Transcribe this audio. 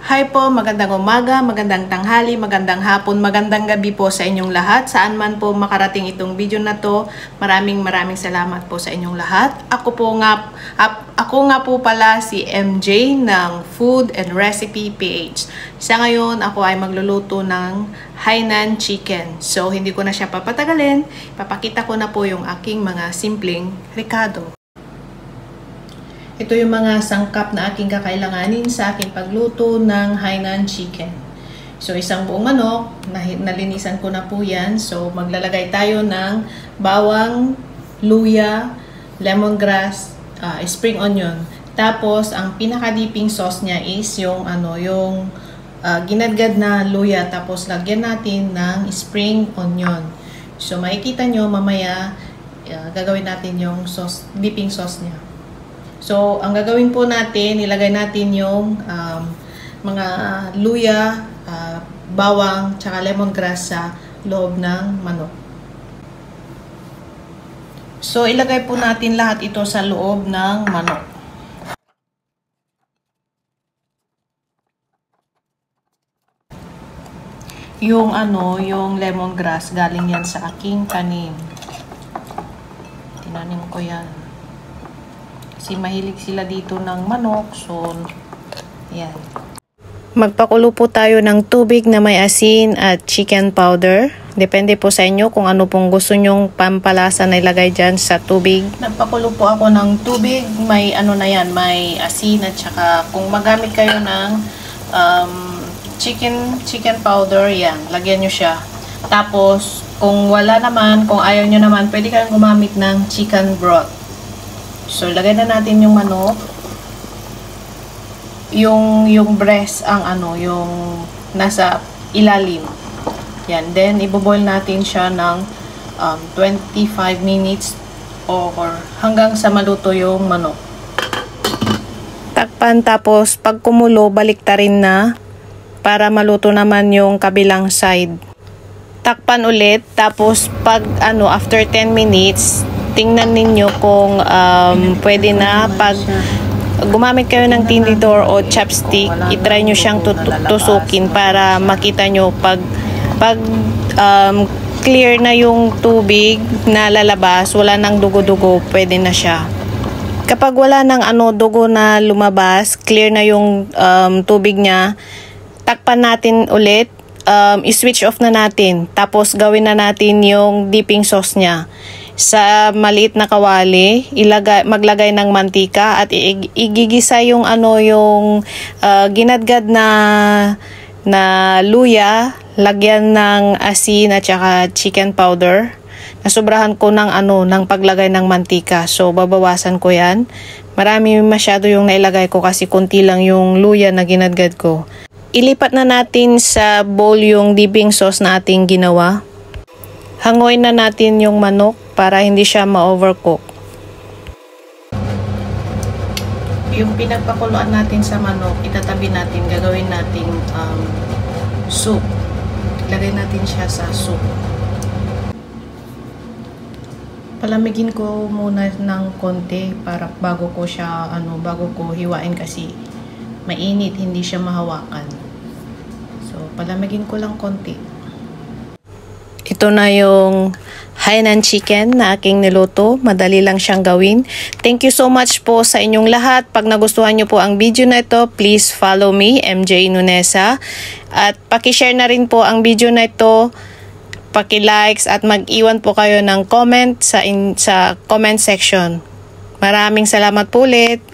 Hi po, magandang umaga, magandang tanghali, magandang hapon, magandang gabi po sa inyong lahat. Saan man po makarating itong video na to, maraming salamat po sa inyong lahat. Ako nga po pala si MJ ng Food and Recipe PH. Sa ngayon, ako ay magluluto ng Hainan Chicken. So, hindi ko na siya papatagalin. Papakita ko na po yung aking mga simpleng recado. Ito yung mga sangkap na aking kakailanganin sa aking pagluto ng Hainan Chicken. So, isang buong manok, nalinisan ko na po yan. So, maglalagay tayo ng bawang, luya, lemongrass, spring onion. Tapos, ang pinaka-dipping sauce niya is yung, ginadgad na luya. Tapos, lagyan natin ng spring onion. So, makikita nyo mamaya, gagawin natin yung sauce, dipping sauce niya. So, ang gagawin po natin, ilagay natin yung mga luya, bawang, tsaka lemongrass sa loob ng manok. So, ilagay po natin lahat ito sa loob ng manok. Yung lemongrass, galing yan sa aking tanim. Tinanim ko yan. Kasi mahilig sila dito ng manok. So, yan. Magpakulo po tayo ng tubig na may asin at chicken powder. Depende po sa inyo kung ano pong gusto nyong pampalasa na ilagay dyan sa tubig. Nagpakulo po ako ng tubig. May may asin at saka kung magamit kayo ng chicken powder, yan. Lagyan nyo siya. Tapos, kung wala naman, kung ayaw nyo naman, pwede kayong gumamit ng chicken broth. So, lagay na natin yung manok. Yung breast yung nasa ilalim. Yan. Then, iboboil natin siya ng 25 minutes or hanggang sa maluto yung manok. Takpan, tapos pag kumulo, baliktarin na para maluto naman yung kabilang side. Takpan ulit, tapos pag after 10 minutes, tingnan ninyo kung pwede na. Pag gumamit kayo ng tinidor o chopstick, itry nyo siyang tusukin para makita nyo pag clear na yung tubig na lalabas, wala nang dugo-dugo, pwede na siya. Kapag wala nang dugo na lumabas, clear na yung tubig niya, takpan natin ulit. I-switch off na natin. Tapos gawin na natin yung dipping sauce niya. Sa maliit na kawali, maglagay ng mantika at igigisa yung ginadgad na luya, lagyan ng asin at saka chicken powder. Nasubrahan ko ng paglagay ng mantika. So babawasan ko 'yan. Marami masyado yung nailagay ko kasi konti lang yung luya na ginadgad ko. Ilipat na natin sa bowl yung dipping sauce na ating ginawa. Hanguin na natin yung manok para hindi siya ma-overcook. Yung pinagpakuluan natin sa manok, itatabi natin, gagawin nating soup. Ilagay natin siya sa soup. Palamigin ko muna ng konti para bago ko hiwain kasi mainit, hindi siya mahawakan. So, palamigin ko lang konti. Ito na yung Hainan Chicken na aking niluto. Madali lang siyang gawin. Thank you so much po sa inyong lahat. Pag nagustuhan nyo po ang video na ito, please follow me, MJ Nunesa. At pakishare na rin po ang video na ito. Paki-likes at mag-iwan po kayo ng comment sa comment section. Maraming salamat po ulit.